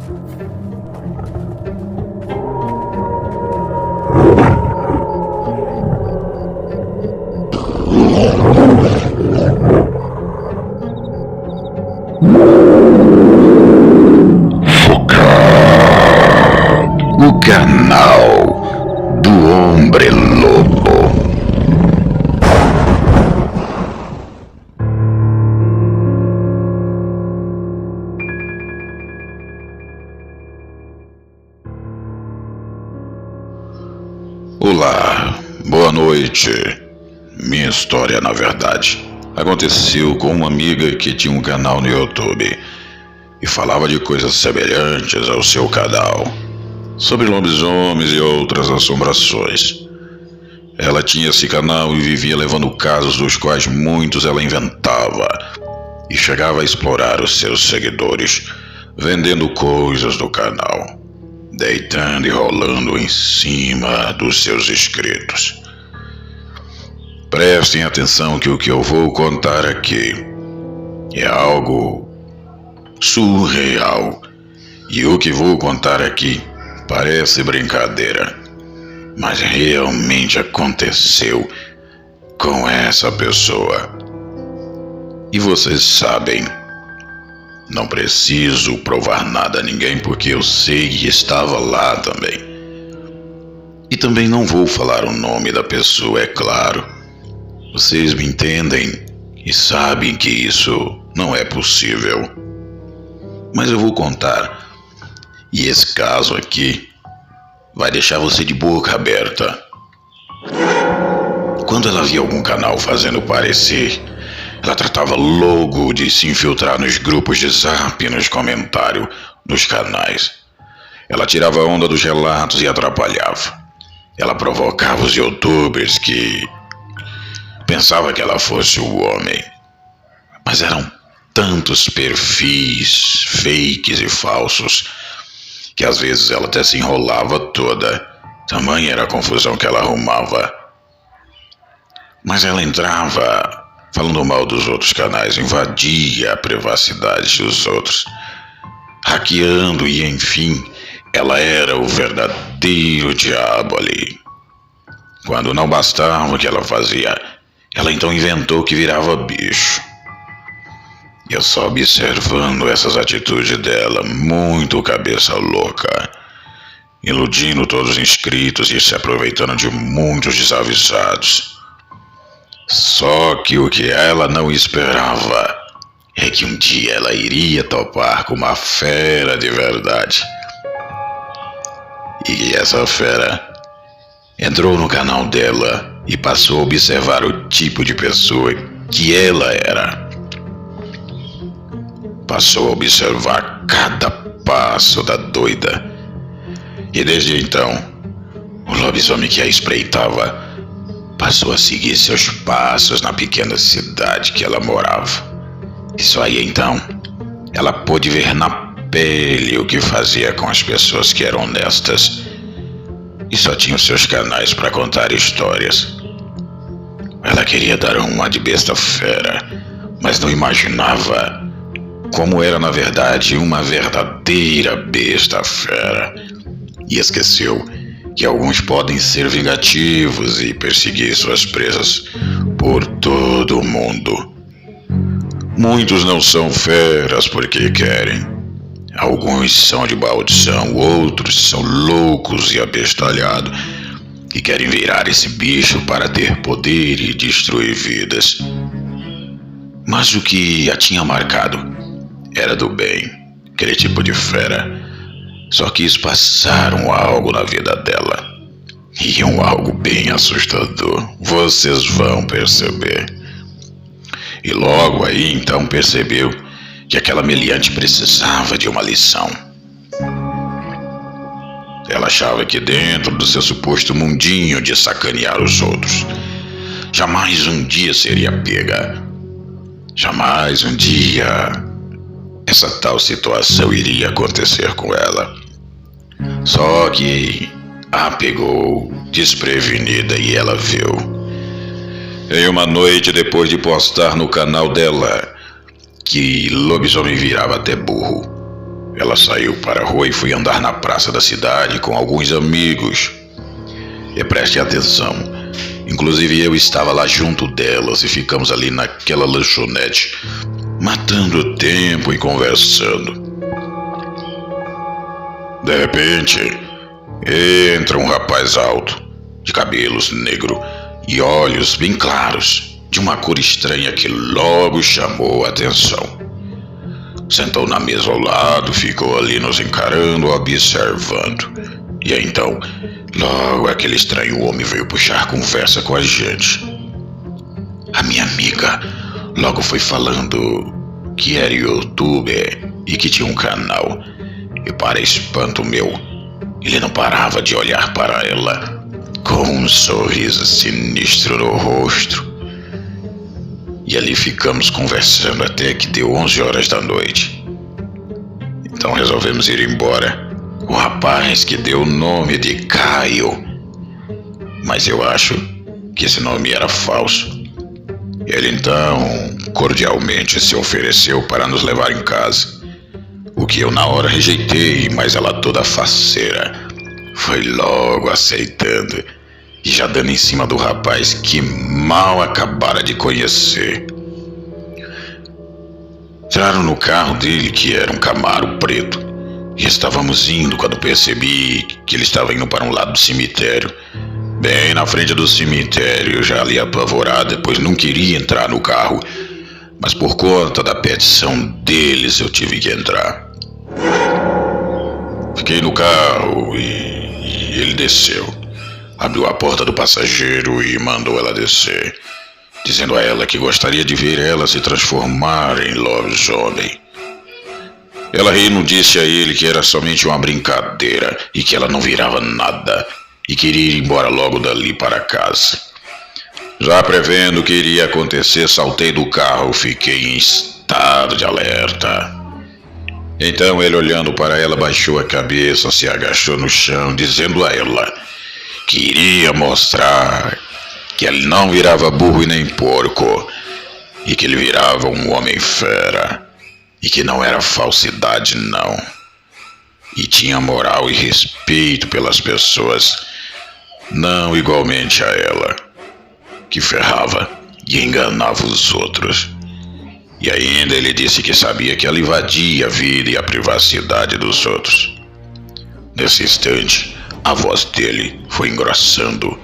O canal do Hombre Lobo. Olá, boa noite. Minha história, na verdade, aconteceu com uma amiga que tinha um canal no YouTube e falava de coisas semelhantes ao seu canal, sobre lobisomens e outras assombrações. Ela tinha esse canal e vivia levando casos dos quais muitos ela inventava e chegava a explorar os seus seguidores, vendendo coisas do canal, deitando e rolando em cima dos seus inscritos. Prestem atenção que o que eu vou contar aqui é algo surreal, e o que vou contar aqui parece brincadeira, mas realmente aconteceu com essa pessoa. E vocês sabem, não preciso provar nada a ninguém porque eu sei que estava lá também. E também não vou falar o nome da pessoa, é claro. Vocês me entendem e sabem que isso não é possível. Mas eu vou contar. E esse caso aqui vai deixar você de boca aberta. Quando ela via algum canal fazendo parecer, ela tratava logo de se infiltrar nos grupos de zap e nos comentários dos canais. Ela tirava onda dos relatos e atrapalhava. Ela provocava os youtubers que pensava que ela fosse o homem. Mas eram tantos perfis fakes e falsos que às vezes ela até se enrolava toda, tamanha era a confusão que ela arrumava. Mas ela entrava falando mal dos outros canais, invadia a privacidade dos outros, hackeando e enfim, ela era o verdadeiro diabo ali. Quando não bastava o que ela fazia, ela então inventou que virava bicho. E eu só observando essas atitudes dela, muito cabeça louca, iludindo todos os inscritos e se aproveitando de muitos desavisados. Só que o que ela não esperava é que um dia ela iria topar com uma fera de verdade. E essa fera entrou no canal dela e passou a observar o tipo de pessoa que ela era. Passou a observar cada passo da doida. E desde então, o lobisomem que a espreitava passou a seguir seus passos na pequena cidade que ela morava. E só aí então, ela pôde ver na pele o que fazia com as pessoas que eram honestas e só tinham seus canais para contar histórias. Ela queria dar uma de besta fera, mas não imaginava como era na verdade uma verdadeira besta fera. E esqueceu que alguns podem ser vingativos e perseguir suas presas por todo o mundo. Muitos não são feras porque querem. Alguns são de maldição, outros são loucos e abestalhados que querem virar esse bicho para ter poder e destruir vidas. Mas o que a tinha marcado era do bem. Aquele tipo de fera só quis passar algo na vida dela. E algo bem assustador. Vocês vão perceber. E logo aí então percebeu que aquela meliante precisava de uma lição. Ela achava que dentro do seu suposto mundinho de sacanear os outros, jamais um dia seria pega. Jamais um dia essa tal situação iria acontecer com ela. Só que a pegou desprevenida e ela viu. Em uma noite, depois de postar no canal dela que lobisomem virava até burro, Ela saiu para a rua e foi andar na praça da cidade com alguns amigos. E preste atenção, inclusive eu estava lá junto delas e ficamos ali naquela lanchonete, matando o tempo e conversando. De repente, entra um rapaz alto, de cabelos negros e olhos bem claros, de uma cor estranha que logo chamou a atenção. Sentou na mesa ao lado, ficou ali nos encarando, observando. E então, logo aquele estranho homem veio puxar conversa com a gente. A minha amiga logo foi falando que era youtuber e que tinha um canal. E para espanto meu, ele não parava de olhar para ela, com um sorriso sinistro no rosto. E ali ficamos conversando até que deu 11 horas da noite. Então resolvemos ir embora. O rapaz que deu o nome de Caio. Mas eu acho que esse nome era falso. Ele então cordialmente se ofereceu para nos levar em casa. O que eu na hora rejeitei, mas ela toda faceira foi logo aceitando e já dando em cima do rapaz que mal acabara de conhecer. Entraram no carro dele, que era um Camaro preto, e estávamos indo quando percebi que ele estava indo para um lado do cemitério. Bem na frente do cemitério, já ali apavorado, pois não queria entrar no carro, mas por conta da petição deles eu tive que entrar. Fiquei no carro e ele desceu. Abriu a porta do passageiro e mandou ela descer, dizendo a ela que gostaria de ver ela se transformar em lobisomem. Ela rindo disse a ele que era somente uma brincadeira e que ela não virava nada e queria ir embora logo dali para casa. Já prevendo o que iria acontecer, saltei do carro, fiquei em estado de alerta. Então ele, olhando para ela, baixou a cabeça, se agachou no chão, dizendo a ela que iria mostrar que ele não virava burro e nem porco, e que ele virava um homem fera, e que não era falsidade não, e tinha moral e respeito pelas pessoas, não igualmente a ela, que ferrava e enganava os outros. E ainda ele disse que sabia que ela invadia a vida e a privacidade dos outros. Nesse instante, a voz dele foi engrossando,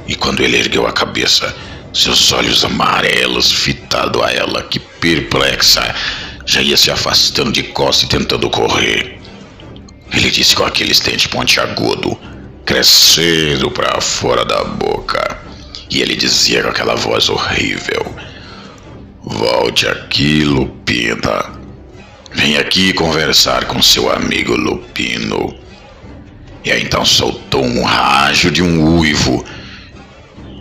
e quando ele ergueu a cabeça, seus olhos amarelos fitados a ela, que perplexa, já ia se afastando de costas e tentando correr. Ele disse com aquele dente pontiagudo, crescendo para fora da boca, e ele dizia com aquela voz horrível: "Volte aqui, Lupina. Vem aqui conversar com seu amigo Lupino." E aí então soltou um rajo de um uivo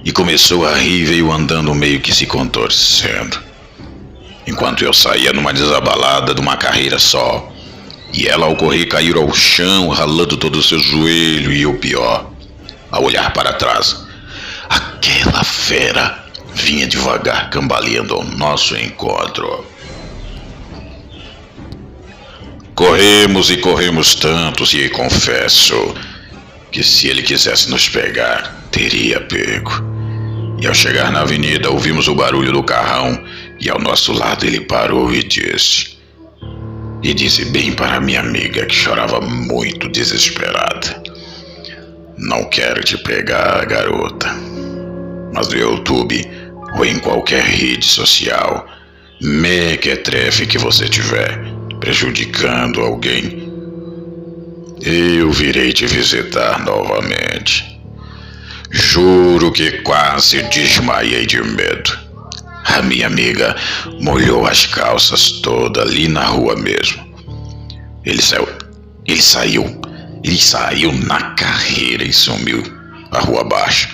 e começou a rir, veio andando meio que se contorcendo. Enquanto eu saía numa desabalada de uma carreira só, e ela ao correr caiu ao chão, ralando todo o seu joelho, e o pior, ao olhar para trás, aquela fera vinha devagar cambaleando ao nosso encontro. Corremos e corremos tantos, e confesso que se ele quisesse nos pegar, teria pego. E ao chegar na avenida, ouvimos o barulho do carrão, e ao nosso lado ele parou e disse bem para minha amiga, que chorava muito desesperada: "Não quero te pegar, garota, mas no YouTube ou em qualquer rede social, mequetrefe que você tiver prejudicando alguém, eu virei te visitar novamente." Juro que quase desmaiei de medo. A minha amiga molhou as calças toda ali na rua mesmo. Ele saiu na carreira e sumiu a rua abaixo.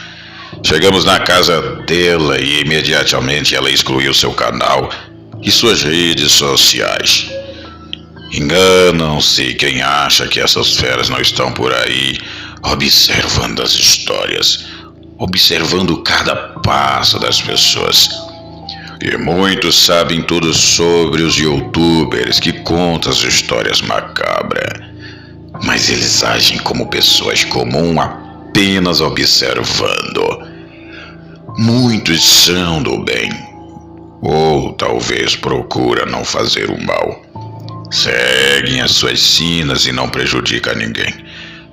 Chegamos na casa dela e imediatamente ela excluiu seu canal e suas redes sociais. Enganam-se quem acha que essas feras não estão por aí, observando as histórias, observando cada passo das pessoas. E muitos sabem tudo sobre os youtubers que contam as histórias macabras. Mas eles agem como pessoas comuns apenas observando. Muitos são do bem, ou talvez procuram não fazer o mal. Seguem as suas sinas e não prejudicam ninguém.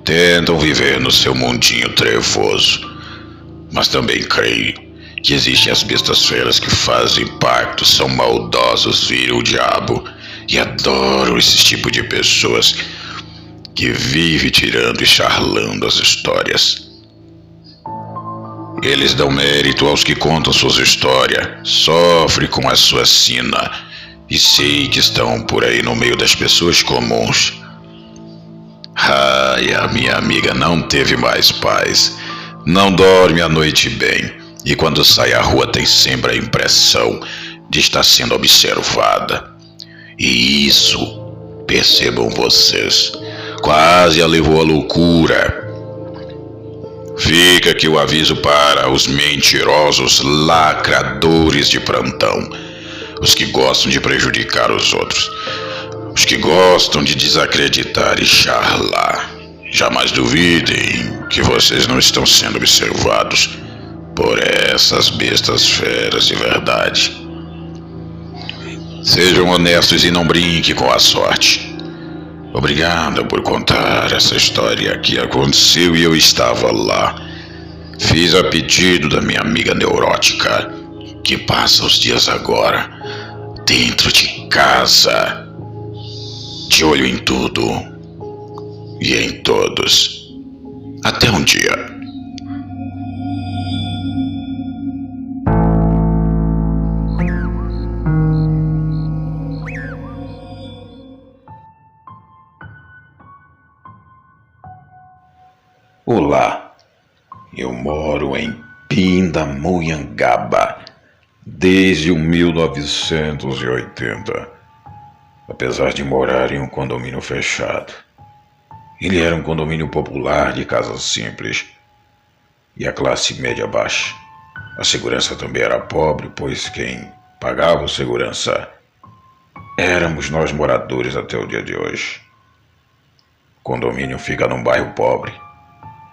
Tentam viver no seu mundinho trevoso. Mas também creio que existem as bestas feras que fazem pacto, são maldosos, viram o diabo e adoram esse tipo de pessoas que vive tirando e charlando as histórias. Eles dão mérito aos que contam suas histórias, sofrem com a sua sina e sei que estão por aí no meio das pessoas comuns. Ai, a minha amiga não teve mais paz, não dorme a noite bem e quando sai à rua tem sempre a impressão de estar sendo observada. E isso, percebam vocês, quase a levou à loucura. Fica aqui o aviso para os mentirosos lacradores de plantão, os que gostam de prejudicar os outros, os que gostam de desacreditar e charlar. Jamais duvidem que vocês não estão sendo observados por essas bestas feras de verdade. Sejam honestos e não brinquem com a sorte. Obrigado por contar essa história que aconteceu e eu estava lá. Fiz a pedido da minha amiga neurótica, que passa os dias agora dentro de casa, de olho em tudo e em todos. Até um dia. Olá, eu moro em Pindamonhangaba desde 1980, apesar de morar em um condomínio fechado. Ele era um condomínio popular de casas simples e a classe média baixa. A segurança também era pobre, pois quem pagava o segurança éramos nós moradores até o dia de hoje. O condomínio fica num bairro pobre.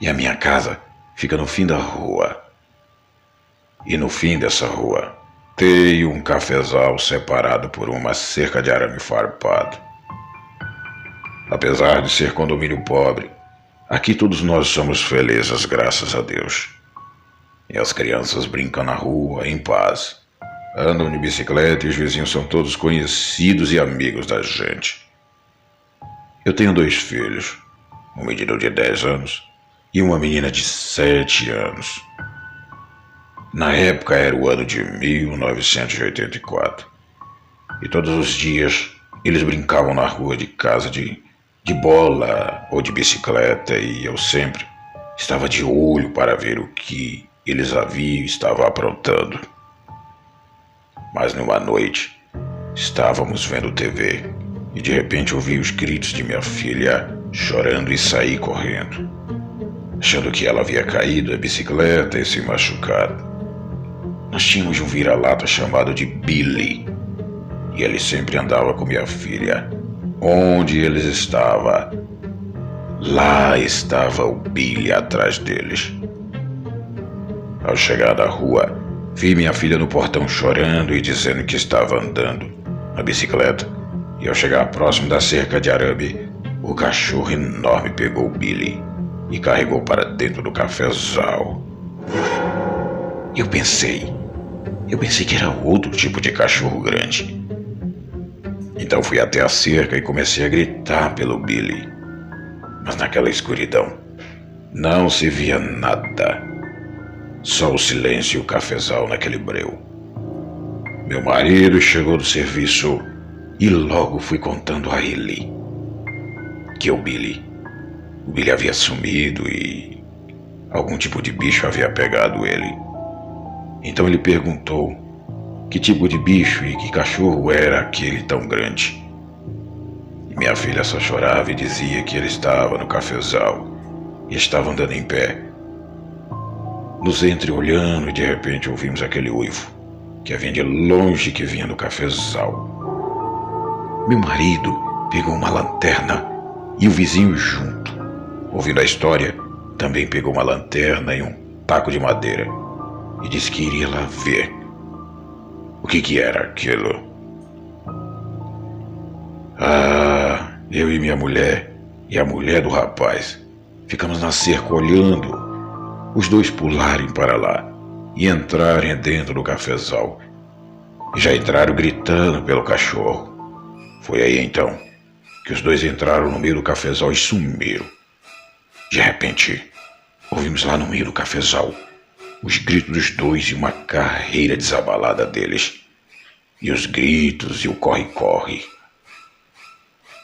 E a minha casa fica no fim da rua. E no fim dessa rua tem um cafezal separado por uma cerca de arame farpado. Apesar de ser condomínio pobre, aqui todos nós somos felizes, graças a Deus. E as crianças brincam na rua em paz. Andam de bicicleta e os vizinhos são todos conhecidos e amigos da gente. Eu tenho 2 filhos, um menino de 10 anos e uma menina de 7 anos. Na época era o ano de 1984. E todos os dias eles brincavam na rua de casa de bola ou de bicicleta e eu sempre estava de olho para ver o que eles haviam e estavam aprontando. Mas numa noite estávamos vendo TV e de repente ouvi os gritos de minha filha chorando e saí correndo, achando que ela havia caído da bicicleta e se machucado. Nós tínhamos um vira-lata chamado de Billy, e ele sempre andava com minha filha. Onde eles estavam, lá estava o Billy atrás deles. Ao chegar da rua, vi minha filha no portão chorando e dizendo que estava andando na bicicleta, e ao chegar próximo da cerca de arame, o cachorro enorme pegou o Billy e carregou para dentro do cafezal. Eu pensei que era outro tipo de cachorro grande. Então fui até a cerca e comecei a gritar pelo Billy. Mas naquela escuridão não se via nada. Só o silêncio e o cafezal naquele breu. Meu marido chegou do serviço e logo fui contando a ele que o Billy havia sumido e algum tipo de bicho havia pegado ele. Então ele perguntou que tipo de bicho e que cachorro era aquele tão grande. E minha filha só chorava e dizia que ele estava no cafezal e estava andando em pé. Nos entreolhando e de repente ouvimos aquele uivo. que vinha de longe, que vinha do cafezal. Meu marido pegou uma lanterna e o vizinho junto. Ouvindo a história, também pegou uma lanterna e um taco de madeira e disse que iria lá ver o que era aquilo. Eu e minha mulher e a mulher do rapaz ficamos na cerca olhando os dois pularem para lá e entrarem dentro do cafezal. E já entraram gritando pelo cachorro. Foi aí então que os dois entraram no meio do cafezal e sumiram. De repente, ouvimos lá no meio do cafezal os gritos dos dois e uma carreira desabalada deles. E os gritos e o corre-corre.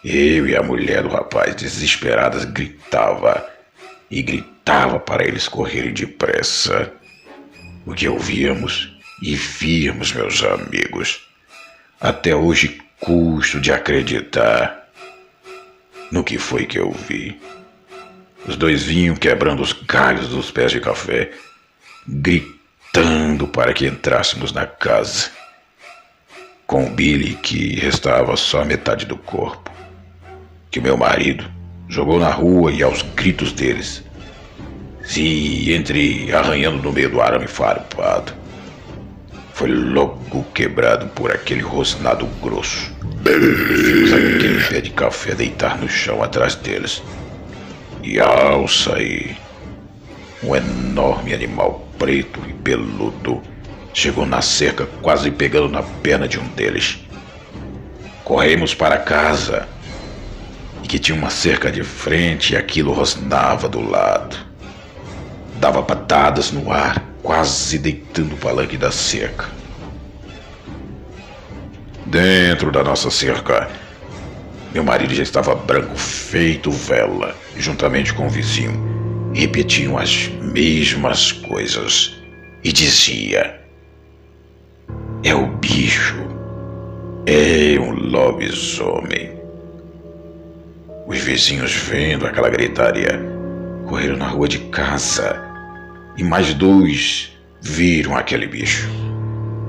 Eu e a mulher do rapaz, desesperadas, gritava para eles correrem depressa. O que ouvíamos e víamos, meus amigos, até hoje custo de acreditar no que foi que eu vi. Os dois vinham quebrando os galhos dos pés de café, gritando para que entrássemos na casa, com o Billy, que restava só a metade do corpo, que o meu marido jogou na rua, e aos gritos deles se arranhando no meio do arame farpado, foi logo quebrado por aquele rosnado grosso. Vimos aquele pé de café deitar no chão atrás deles, e ao sair, um enorme animal preto e peludo chegou na cerca, quase pegando na perna de um deles. Corremos para casa, e que tinha uma cerca de frente, e aquilo rosnava do lado. Dava patadas no ar, quase deitando o palanque da cerca. Dentro da nossa cerca, meu marido já estava branco feito vela, juntamente com o vizinho. Repetiam as mesmas coisas e dizia: é o bicho, é um lobisomem. Os vizinhos, vendo aquela gritaria, correram na rua de casa, e mais dois viram aquele bicho.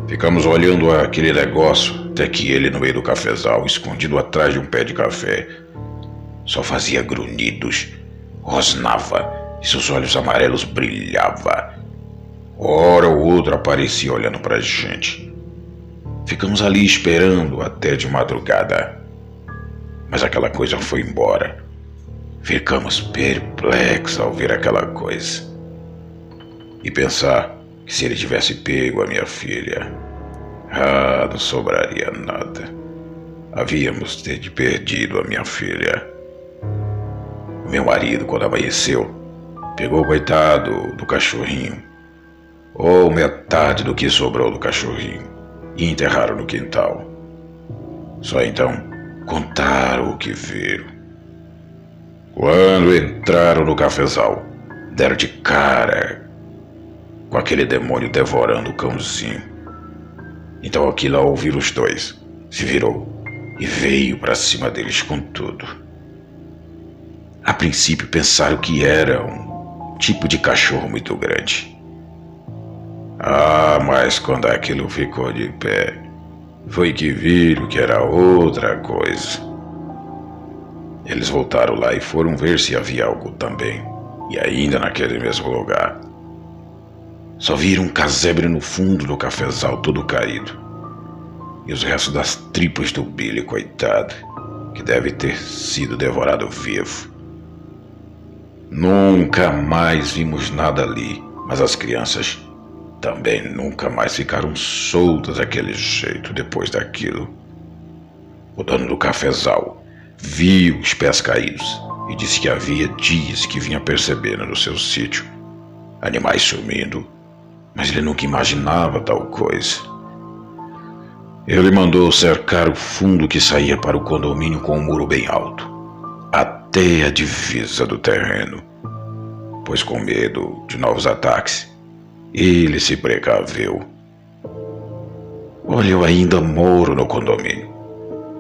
Ficamos olhando aquele negócio até que ele, no meio do cafezal, escondido atrás de um pé de café, só fazia grunhidos, rosnava e seus olhos amarelos brilhavam. Hora ou outra aparecia olhando pra gente. Ficamos ali esperando até de madrugada, mas aquela coisa foi embora. Ficamos perplexos ao ver aquela coisa e pensar que se ele tivesse pego a minha filha, não sobraria nada. Havíamos perdido a minha filha. O meu marido, quando amanheceu, pegou o coitado do cachorrinho, ou metade do que sobrou do cachorrinho, e enterraram no quintal. Só então contaram o que viram. Quando entraram no cafezal, deram de cara com aquele demônio devorando o cãozinho. Então aquilo, ao ouvir os dois, se virou e veio para cima deles com tudo. A princípio pensaram que era um tipo de cachorro muito grande. Mas quando aquilo ficou de pé, foi que viram que era outra coisa. Eles voltaram lá e foram ver se havia algo também, e ainda naquele mesmo lugar. Só viram um casebre no fundo do cafezal, todo caído, e os restos das tripas do Billy, coitado, que deve ter sido devorado vivo. Nunca mais vimos nada ali, mas as crianças também nunca mais ficaram soltas daquele jeito depois daquilo. O dono do cafezal viu os pés caídos e disse que havia dias que vinha percebendo no seu sítio animais sumindo, mas ele nunca imaginava tal coisa. Ele mandou cercar o fundo que saía para o condomínio com um muro bem alto, até a divisa do terreno, pois com medo de novos ataques, ele se precaveu. Olha, eu ainda moro no condomínio.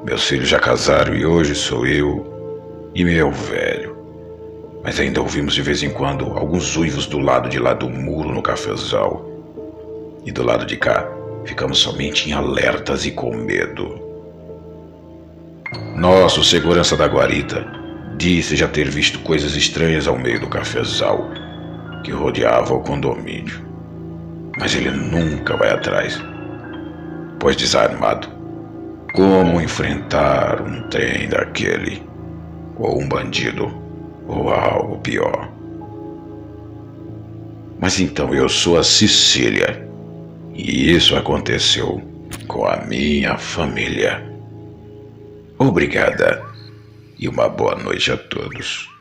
Meus filhos já casaram e hoje sou eu e meu velho. Mas ainda ouvimos de vez em quando alguns uivos do lado de lá do muro no cafezal. E do lado de cá, ficamos somente em alertas e com medo. Nosso segurança da guarita disse já ter visto coisas estranhas ao meio do cafezal que rodeava o condomínio. Mas ele nunca vai atrás, pois desarmado, como enfrentar um trem daquele, ou um bandido, ou algo pior. Mas então eu sou a Cecília, e isso aconteceu com a minha família. Obrigada e uma boa noite a todos.